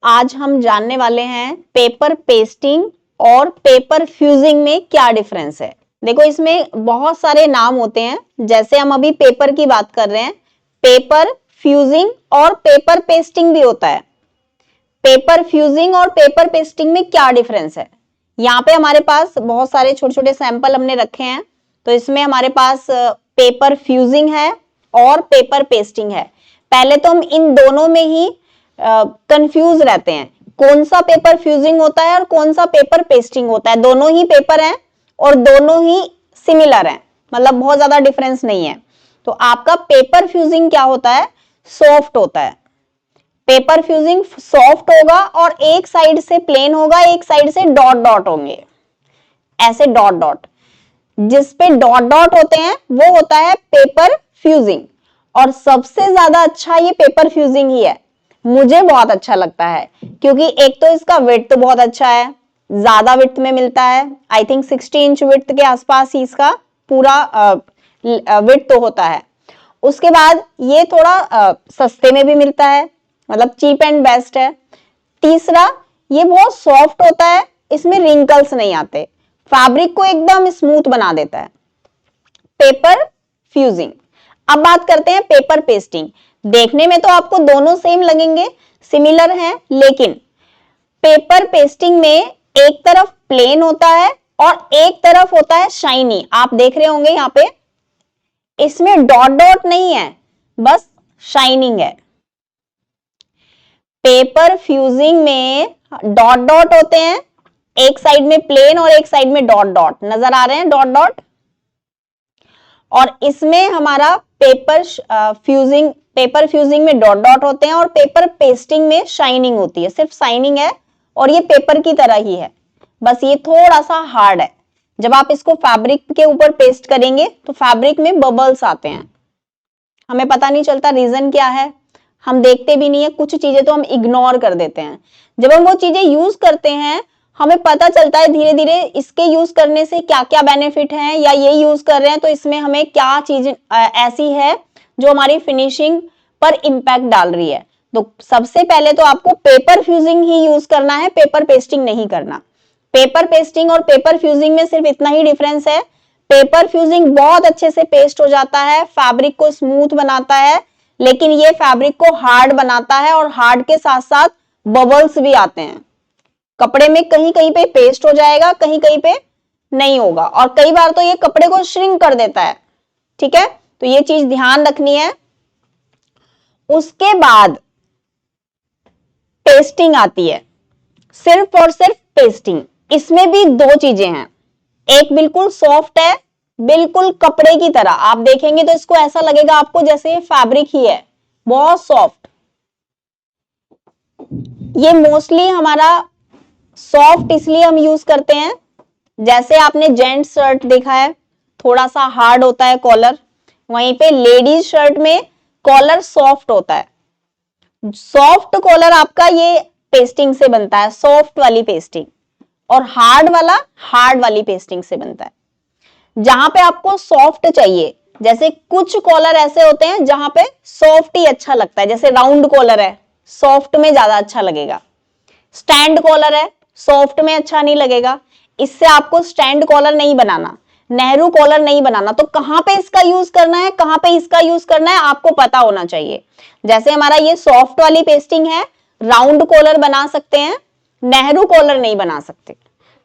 आज हम जानने वाले हैं पेपर पेस्टिंग और पेपर फ्यूजिंग में क्या डिफरेंस है। देखो इसमें बहुत सारे नाम होते हैं, जैसे हम अभी पेपर की बात कर रहे हैं, पेपर फ्यूजिंग और पेपर पेस्टिंग भी होता है। पेपर फ्यूजिंग और पेपर पेस्टिंग में क्या डिफरेंस है, यहाँ पे हमारे पास बहुत सारे छोटे छोटे सैंपल हमने रखे हैं। तो इसमें हमारे पास पेपर फ्यूजिंग है और पेपर पेस्टिंग है। पहले तो हम इन दोनों में ही कंफ्यूज रहते हैं, कौन सा पेपर फ्यूजिंग होता है और कौन सा पेपर पेस्टिंग होता है। दोनों ही पेपर हैं और दोनों ही सिमिलर हैं, मतलब बहुत ज्यादा डिफरेंस नहीं है। तो आपका पेपर फ्यूजिंग क्या होता है, सॉफ्ट होता है। पेपर फ्यूजिंग सॉफ्ट होगा और एक साइड से प्लेन होगा, एक साइड से डॉट डॉट होंगे, ऐसे डॉट डॉट। जिसपे डॉट डॉट होते हैं वो होता है पेपर फ्यूजिंग। और सबसे ज्यादा अच्छा ये पेपर फ्यूजिंग ही है, मुझे बहुत अच्छा लगता है, क्योंकि एक तो इसका विड्थ बहुत अच्छा है, ज्यादा विड्थ में मिलता है। आई थिंक 60 इंच विड्थ के आसपास ही इसका पूरा विड्थ तो होता है। उसके बाद ये थोड़ा सस्ते में भी मिलता है, मतलब चीप एंड बेस्ट है। तीसरा, ये बहुत सॉफ्ट होता है, इसमें रिंकल्स नहीं आते, फैब्रिक को एकदम स्मूथ बना देता है। Paper fusing. अब बात करते हैं पेपर पेस्टिंग। देखने में तो आपको दोनों सेम लगेंगे, सिमिलर हैं, लेकिन पेपर पेस्टिंग में एक तरफ प्लेन होता है और एक तरफ होता है शाइनी। आप देख रहे होंगे यहाँ पे, इसमें डॉट डॉट नहीं है, बस शाइनिंग है। पेपर फ्यूजिंग में डॉट डॉट होते हैं, एक साइड में प्लेन और एक साइड में डॉट डॉट नजर आ रहे हैं, डॉट डॉट। और इसमें हमारा पेपर फ्यूजिंग में डॉट डॉट होते हैं और पेपर पेस्टिंग में शाइनिंग होती है, सिर्फ शाइनिंग है और ये पेपर की तरह ही है, बस ये थोड़ा सा हार्ड है। जब आप इसको फैब्रिक के ऊपर पेस्ट करेंगे तो फैब्रिक में बबल्स आते हैं, हमें पता नहीं चलता रीजन क्या है, हम देखते भी नहीं है, कुछ चीजें तो हम इग्नोर कर देते हैं। जब हम वो चीजें यूज करते हैं हमें पता चलता है धीरे धीरे इसके यूज करने से क्या क्या बेनिफिट हैं, या ये यूज कर रहे हैं तो इसमें हमें क्या चीज ऐसी है जो हमारी फिनिशिंग पर इंपैक्ट डाल रही है। तो सबसे पहले तो आपको पेपर फ्यूजिंग ही यूज करना है, पेपर पेस्टिंग नहीं करना। पेपर पेस्टिंग और पेपर फ्यूजिंग में सिर्फ इतना ही डिफरेंस है, पेपर फ्यूजिंग बहुत अच्छे से पेस्ट हो जाता है, फैब्रिक को स्मूथ बनाता है, लेकिन ये फैब्रिक को हार्ड बनाता है और हार्ड के साथ साथ बबल्स भी आते हैं। कपड़े में कहीं कहीं पे पेस्ट हो जाएगा, कहीं कहीं पे नहीं होगा, और कई बार तो ये कपड़े को श्रिंक कर देता है। ठीक है, तो ये चीज ध्यान रखनी है। उसके बाद पेस्टिंग आती है, सिर्फ और सिर्फ पेस्टिंग। इसमें भी दो चीजें हैं, एक बिल्कुल सॉफ्ट है, बिल्कुल कपड़े की तरह, आप देखेंगे तो इसको ऐसा लगेगा आपको जैसे ये फैब्रिक ही है, बहुत सॉफ्ट। ये मोस्टली हमारा सॉफ्ट इसलिए हम यूज करते हैं, जैसे आपने जेंट्स शर्ट देखा है थोड़ा सा हार्ड होता है कॉलर, वहीं पे लेडीज शर्ट में कॉलर सॉफ्ट होता है। सॉफ्ट कॉलर आपका ये पेस्टिंग से बनता है, सॉफ्ट वाली पेस्टिंग, और हार्ड वाला हार्ड वाली पेस्टिंग से बनता है। जहां पे आपको सॉफ्ट चाहिए, जैसे कुछ कॉलर ऐसे होते हैं जहां पे सॉफ्ट ही अच्छा लगता है, जैसे राउंड कॉलर है, सॉफ्ट में ज्यादा अच्छा लगेगा। स्टैंड कॉलर है, सॉफ्ट में अच्छा नहीं लगेगा, इससे आपको स्टैंड कॉलर नहीं बनाना, नेहरू कॉलर नहीं बनाना। तो कहां पे इसका यूज करना है, कहां पे इसका यूज करना है, आपको पता होना चाहिए। जैसे हमारा ये सॉफ्ट वाली पेस्टिंग है, राउंड कॉलर बना सकते हैं, नेहरू कॉलर नहीं बना सकते।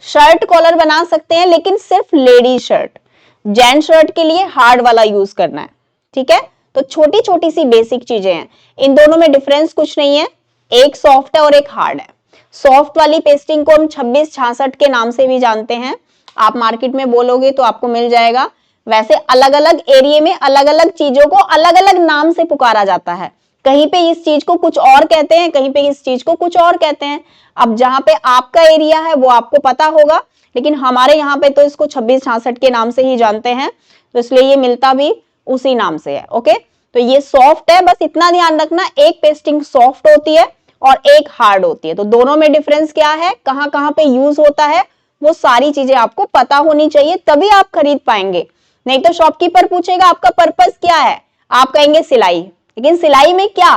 शर्ट कॉलर बना सकते हैं, लेकिन सिर्फ लेडीज शर्ट, जेंट शर्ट के लिए हार्ड वाला यूज करना है। ठीक है, तो छोटी छोटी सी बेसिक चीजें हैं, इन दोनों में डिफरेंस कुछ नहीं है, एक सॉफ्ट है और एक हार्ड है। सॉफ्ट वाली पेस्टिंग को हम 2666 के नाम से भी जानते हैं, आप मार्केट में बोलोगे तो आपको मिल जाएगा। वैसे अलग अलग एरिया में अलग अलग चीजों को अलग अलग नाम से पुकारा जाता है, कहीं पे इस चीज को कुछ और कहते हैं, कहीं पे इस चीज को कुछ और कहते हैं। अब जहां पे आपका एरिया है वो आपको पता होगा, लेकिन हमारे यहाँ पे तो इसको 2666 के नाम से ही जानते हैं, तो इसलिए ये मिलता भी उसी नाम से है। ओके, तो ये सॉफ्ट है, बस इतना ध्यान रखना, एक पेस्टिंग सॉफ्ट होती है और एक हार्ड होती है। तो दोनों में डिफरेंस क्या है, कहां कहां पे यूज होता है, वो सारी चीजें आपको पता होनी चाहिए, तभी आप खरीद पाएंगे। नहीं तो शॉपकीपर पूछेगा आपका पर्पस क्या है, आप कहेंगे सिलाई, लेकिन सिलाई में क्या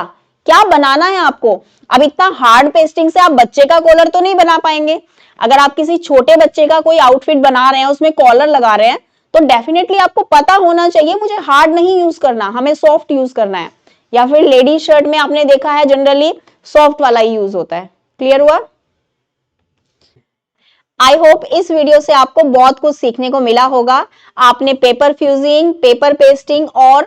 क्या बनाना है आपको। अब इतना हार्ड पेस्टिंग से आप बच्चे का कॉलर तो नहीं बना पाएंगे। अगर आप किसी छोटे बच्चे का कोई आउटफिट बना रहे हैं, उसमें कॉलर लगा रहे हैं, तो डेफिनेटली आपको पता होना चाहिए मुझे हार्ड नहीं यूज करना, हमें सॉफ्ट यूज करना है। या फिर लेडीज शर्ट में आपने देखा है जनरली सॉफ्ट वाला ही यूज होता है। क्लियर हुआ? आई होप इस वीडियो से आपको बहुत कुछ सीखने को मिला होगा। आपने पेपर फ्यूजिंग, पेपर पेस्टिंग और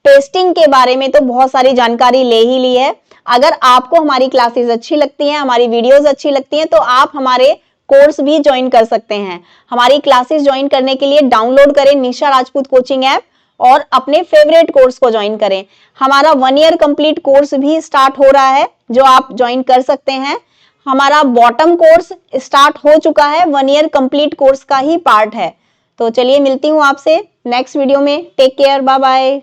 पेस्टिंग के बारे में तो बहुत सारी जानकारी ले ही ली है। अगर आपको हमारी क्लासेस अच्छी लगती हैं, हमारी वीडियोस अच्छी लगती हैं, तो आप हमारे कोर्स भी ज्वाइन कर सकते हैं। हमारी क्लासेस ज्वाइन करने के लिए डाउनलोड करें निशा राजपूत कोचिंग ऐप और अपने फेवरेट कोर्स को ज्वाइन करें। हमारा 1 ईयर कंप्लीट कोर्स भी स्टार्ट हो रहा है जो आप ज्वाइन कर सकते हैं। हमारा बॉटम कोर्स स्टार्ट हो चुका है, 1 ईयर कंप्लीट कोर्स का ही पार्ट है। तो चलिए मिलती हूँ आपसे नेक्स्ट वीडियो में। Take care, bye bye.